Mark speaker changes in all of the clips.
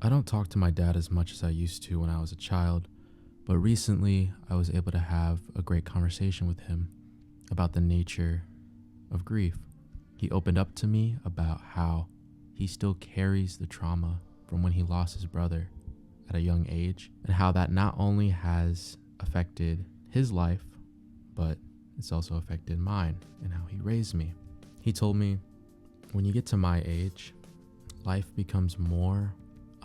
Speaker 1: I don't talk to my dad as much as I used to when I was a child, but recently I was able to have a great conversation with him about the nature of grief. He opened up to me about how he still carries the trauma from when he lost his brother at a young age, and how that not only has affected his life, but it's also affected mine and how he raised me. He told me, when you get to my age, life becomes more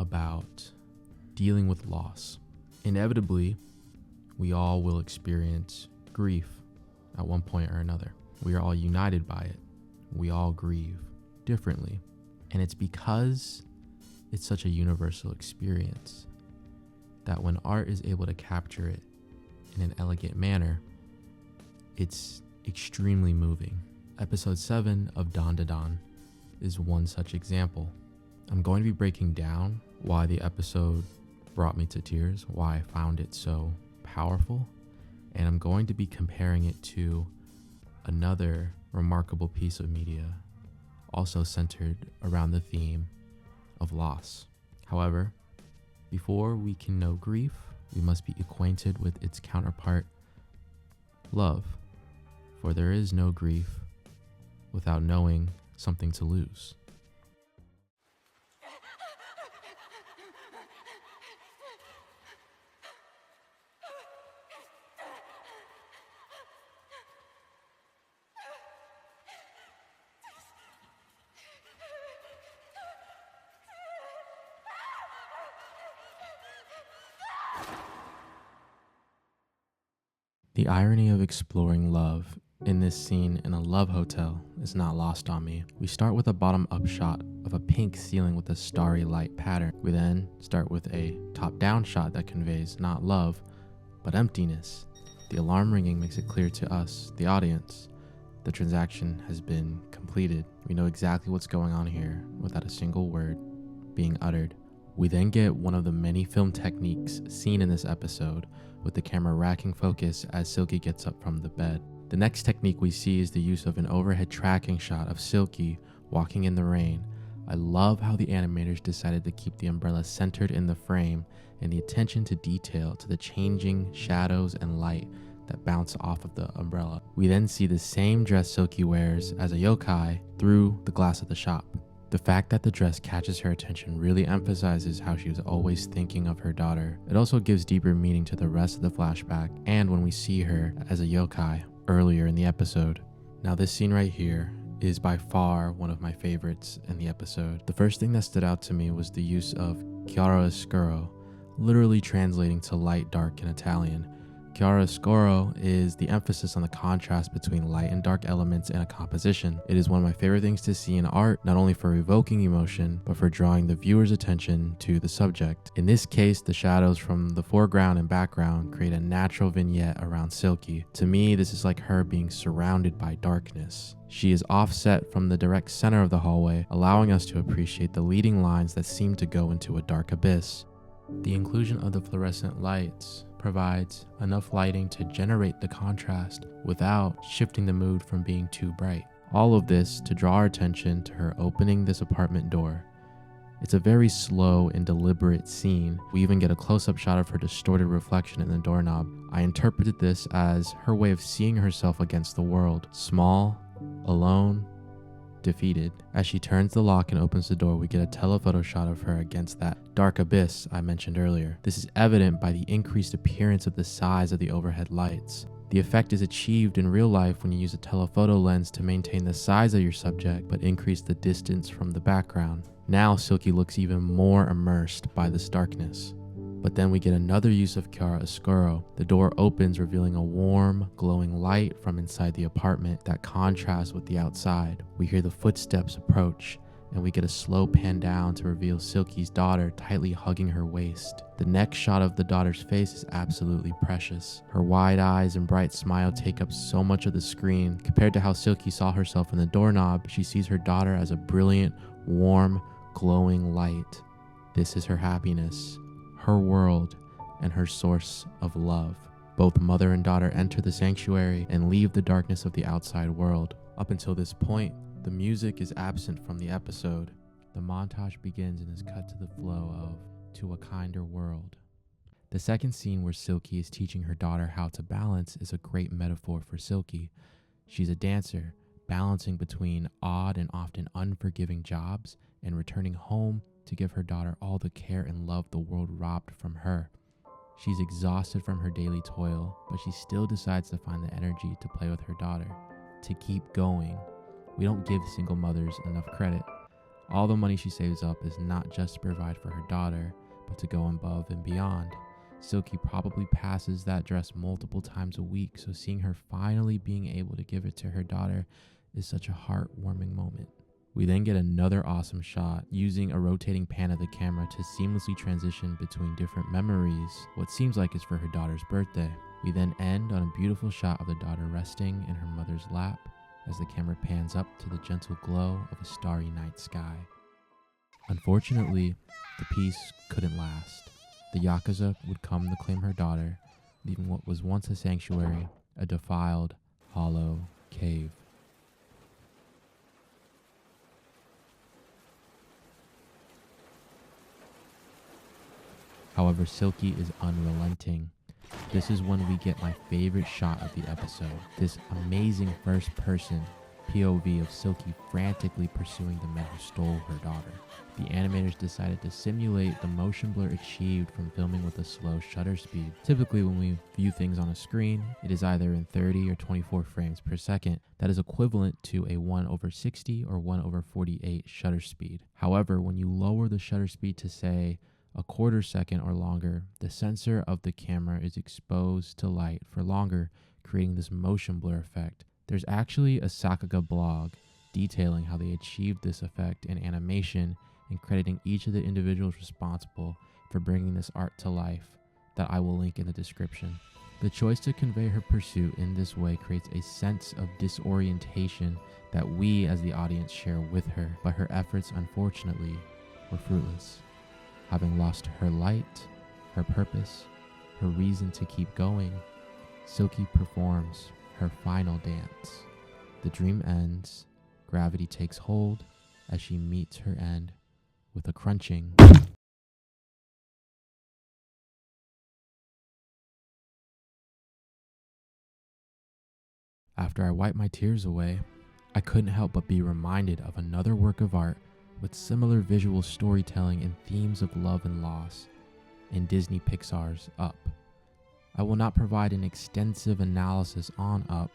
Speaker 1: about dealing with loss. Inevitably, we all will experience grief at one point or another. We are all united by it. We all grieve differently. And it's because it's such a universal experience that when art is able to capture it in an elegant manner, it's extremely moving. Episode 7 of Dandadan is one such example. I'm going to be breaking down why the episode brought me to tears, why I found it so powerful, and I'm going to be comparing it to another remarkable piece of media, also centered around the theme of loss. However, before we can know grief, we must be acquainted with its counterpart, love, for there is no grief without knowing something to lose. The irony of exploring love in this scene in a love hotel is not lost on me. We start with a bottom-up shot of a pink ceiling with a starry light pattern. We then start with a top-down shot that conveys not love, but emptiness. The alarm ringing makes it clear to us, the audience, the transaction has been completed. We know exactly what's going on here without a single word being uttered. We then get one of the many film techniques seen in this episode, with the camera racking focus as Silky gets up from the bed. The next technique we see is the use of an overhead tracking shot of Silky walking in the rain. I love how the animators decided to keep the umbrella centered in the frame and the attention to detail to the changing shadows and light that bounce off of the umbrella. We then see the same dress Silky wears as a yokai through the glass of the shop. The fact that the dress catches her attention really emphasizes how she was always thinking of her daughter. It also gives deeper meaning to the rest of the flashback and when we see her as a yokai earlier in the episode. Now this scene right here is by far one of my favorites in the episode. The first thing that stood out to me was the use of chiaroscuro, literally translating to light dark in Italian. Chiaroscuro is the emphasis on the contrast between light and dark elements in a composition. It is one of my favorite things to see in art, not only for evoking emotion, but for drawing the viewer's attention to the subject. In this case, the shadows from the foreground and background create a natural vignette around Silky. To me, this is like her being surrounded by darkness. She is offset from the direct center of the hallway, allowing us to appreciate the leading lines that seem to go into a dark abyss. The inclusion of the fluorescent lights provides enough lighting to generate the contrast without shifting the mood from being too bright. All of this to draw our attention to her opening this apartment door. It's a very slow and deliberate scene. We even get a close-up shot of her distorted reflection in the doorknob. I interpreted this as her way of seeing herself against the world, small, alone, defeated. As she turns the lock and opens the door, we get a telephoto shot of her against that dark abyss I mentioned earlier. This is evident by the increased appearance of the size of the overhead lights. The effect is achieved in real life when you use a telephoto lens to maintain the size of your subject but increase the distance from the background. Now Silky looks even more immersed by this darkness. But then we get another use of chiaroscuro. The door opens, revealing a warm, glowing light from inside the apartment that contrasts with the outside. We hear the footsteps approach, and we get a slow pan down to reveal Silky's daughter tightly hugging her waist. The next shot of the daughter's face is absolutely precious. Her wide eyes and bright smile take up so much of the screen. Compared to how Silky saw herself in the doorknob, she sees her daughter as a brilliant, warm, glowing light. This is her happiness, her world, and her source of love. Both mother and daughter enter the sanctuary and leave the darkness of the outside world. Up until this point, the music is absent from the episode. The montage begins and is cut to the flow of "To a Kinder World." The second scene, where Silky is teaching her daughter how to balance, is a great metaphor for Silky. She's a dancer, balancing between odd and often unforgiving jobs and returning home to give her daughter all the care and love the world robbed from her. She's exhausted from her daily toil, but she still decides to find the energy to play with her daughter, to keep going. We don't give single mothers enough credit. All the money she saves up is not just to provide for her daughter, but to go above and beyond. Silky probably passes that dress multiple times a week, so seeing her finally being able to give it to her daughter is such a heartwarming moment. We then get another awesome shot using a rotating pan of the camera to seamlessly transition between different memories, what seems like is for her daughter's birthday. We then end on a beautiful shot of the daughter resting in her mother's lap as the camera pans up to the gentle glow of a starry night sky. Unfortunately, the piece couldn't last. The Yakuza would come to claim her daughter, leaving what was once a sanctuary a defiled, hollow cave. However, Silky is unrelenting. This is when we get my favorite shot of the episode. This amazing first-person POV of Silky frantically pursuing the men who stole her daughter. The animators decided to simulate the motion blur achieved from filming with a slow shutter speed. Typically, when we view things on a screen, it is either in 30 or 24 frames per second. That is equivalent to a 1/60 or 1/48 shutter speed. However, when you lower the shutter speed to, say, a quarter second or longer, the sensor of the camera is exposed to light for longer, creating this motion blur effect. There's actually a Sakugabooru blog detailing how they achieved this effect in animation and crediting each of the individuals responsible for bringing this art to life that I will link in the description. The choice to convey her pursuit in this way creates a sense of disorientation that we as the audience share with her, but her efforts unfortunately were fruitless. Having lost her light, her purpose, her reason to keep going, Silky performs her final dance. The dream ends, gravity takes hold as she meets her end with a crunching. After I wiped my tears away, I couldn't help but be reminded of another work of art with similar visual storytelling and themes of love and loss in Disney Pixar's Up. I will not provide an extensive analysis on Up,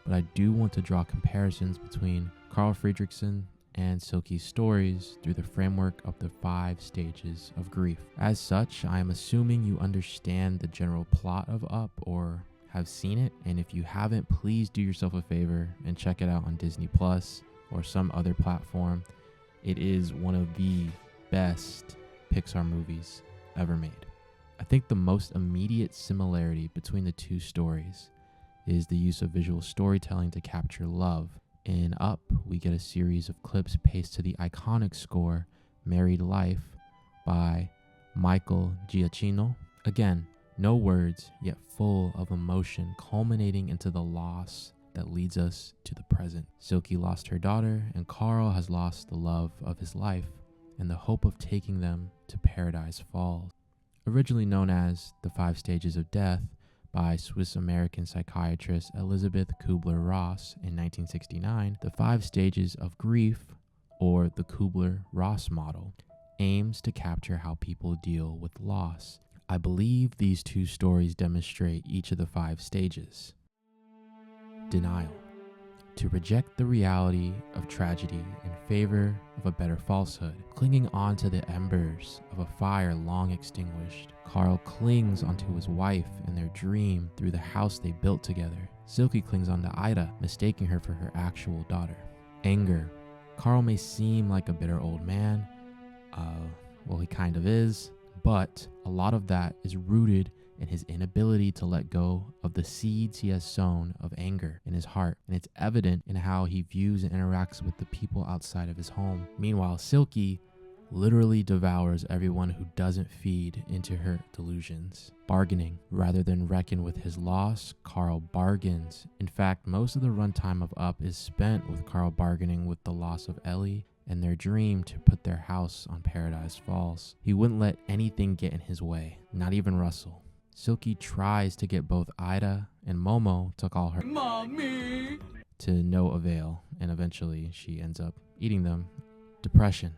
Speaker 1: but I do want to draw comparisons between Carl Friedrichsen and Silky's stories through the framework of the 5 stages of grief. As such, I am assuming you understand the general plot of Up or have seen it, and if you haven't, please do yourself a favor and check it out on Disney Plus or some other platform. It is one of the best Pixar movies ever made. I think the most immediate similarity between the two stories is the use of visual storytelling to capture love. In Up, we get a series of clips paced to the iconic score Married Life by Michael Giacchino. Again, no words, yet full of emotion, culminating into the loss that leads us to the present. Silky lost her daughter, and Carl has lost the love of his life and the hope of taking them to Paradise Falls. Originally known as The 5 Stages of Death by Swiss-American psychiatrist Elizabeth Kubler-Ross in 1969, the 5 Stages of Grief, or the Kubler-Ross model, aims to capture how people deal with loss. I believe these two stories demonstrate each of the 5 stages. Denial. To reject the reality of tragedy in favor of a better falsehood. Clinging on to the embers of a fire long extinguished. Carl clings onto his wife and their dream through the house they built together. Silky clings onto Ida, mistaking her for her actual daughter. Anger. Carl may seem like a bitter old man. Well, he kind of is. But a lot of that is rooted in his inability to let go of the seeds he has sown of anger in his heart, and it's evident in how he views and interacts with the people outside of his home. Meanwhile, Silky literally devours everyone who doesn't feed into her delusions. Bargaining. Rather than reckon with his loss, Carl bargains. In fact, most of the runtime of Up is spent with Carl bargaining with the loss of Ellie and their dream to put their house on Paradise Falls. He wouldn't let anything get in his way, not even Russell. Silky tries to get both Ida and Momo to call her Mommy to no avail, and eventually she ends up eating them. Depression.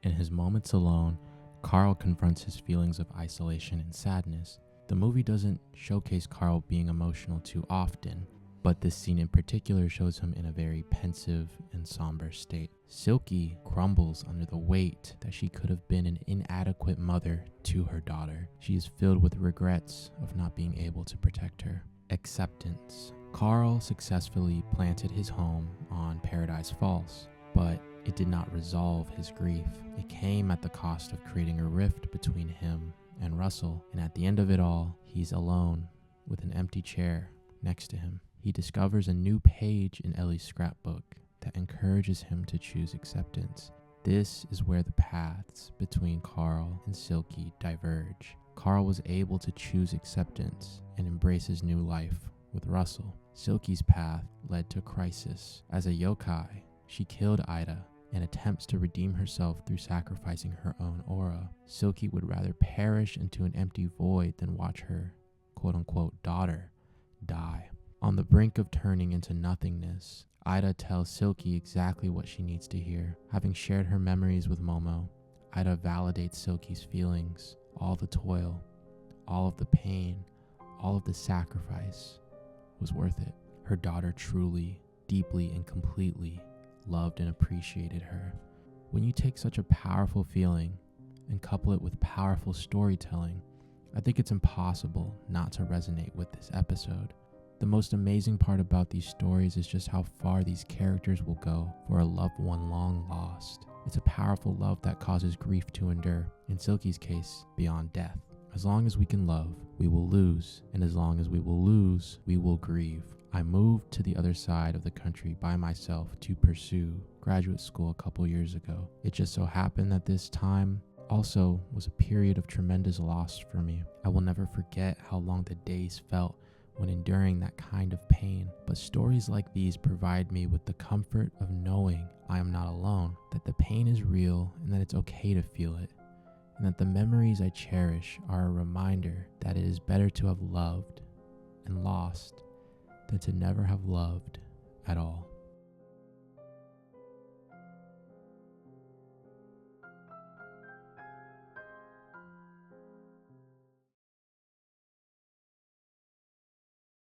Speaker 1: In his moments alone, Carl confronts his feelings of isolation and sadness. The movie doesn't showcase Carl being emotional too often, but this scene in particular shows him in a very pensive and somber state. Silky crumbles under the weight that she could have been an inadequate mother to her daughter. She is filled with regrets of not being able to protect her. Acceptance. Carl successfully planted his home on Paradise Falls, but it did not resolve his grief. It came at the cost of creating a rift between him and Russell, and at the end of it all, he's alone with an empty chair next to him. He discovers a new page in Ellie's scrapbook that encourages him to choose acceptance. This is where the paths between Carl and Silky diverge. Carl was able to choose acceptance and embrace his new life with Russell. Silky's path led to crisis. As a yokai, she killed Ida and attempts to redeem herself through sacrificing her own aura. Silky would rather perish into an empty void than watch her quote-unquote daughter die. On the brink of turning into nothingness, Ida tells Silky exactly what she needs to hear. Having shared her memories with Momo, Ida validates Silky's feelings. All the toil, all of the pain, all of the sacrifice was worth it. Her daughter truly, deeply, and completely loved and appreciated her. When you take such a powerful feeling and couple it with powerful storytelling, I think it's impossible not to resonate with this episode. The most amazing part about these stories is just how far these characters will go for a loved one long lost. It's a powerful love that causes grief to endure, in Silky's case, beyond death. As long as we can love, we will lose, and as long as we will lose, we will grieve. I moved to the other side of the country by myself to pursue graduate school a couple years ago. It just so happened that this time also was a period of tremendous loss for me. I will never forget how long the days felt when enduring that kind of pain. But stories like these provide me with the comfort of knowing I am not alone, that the pain is real and that it's okay to feel it, and that the memories I cherish are a reminder that it is better to have loved and lost than to never have loved at all.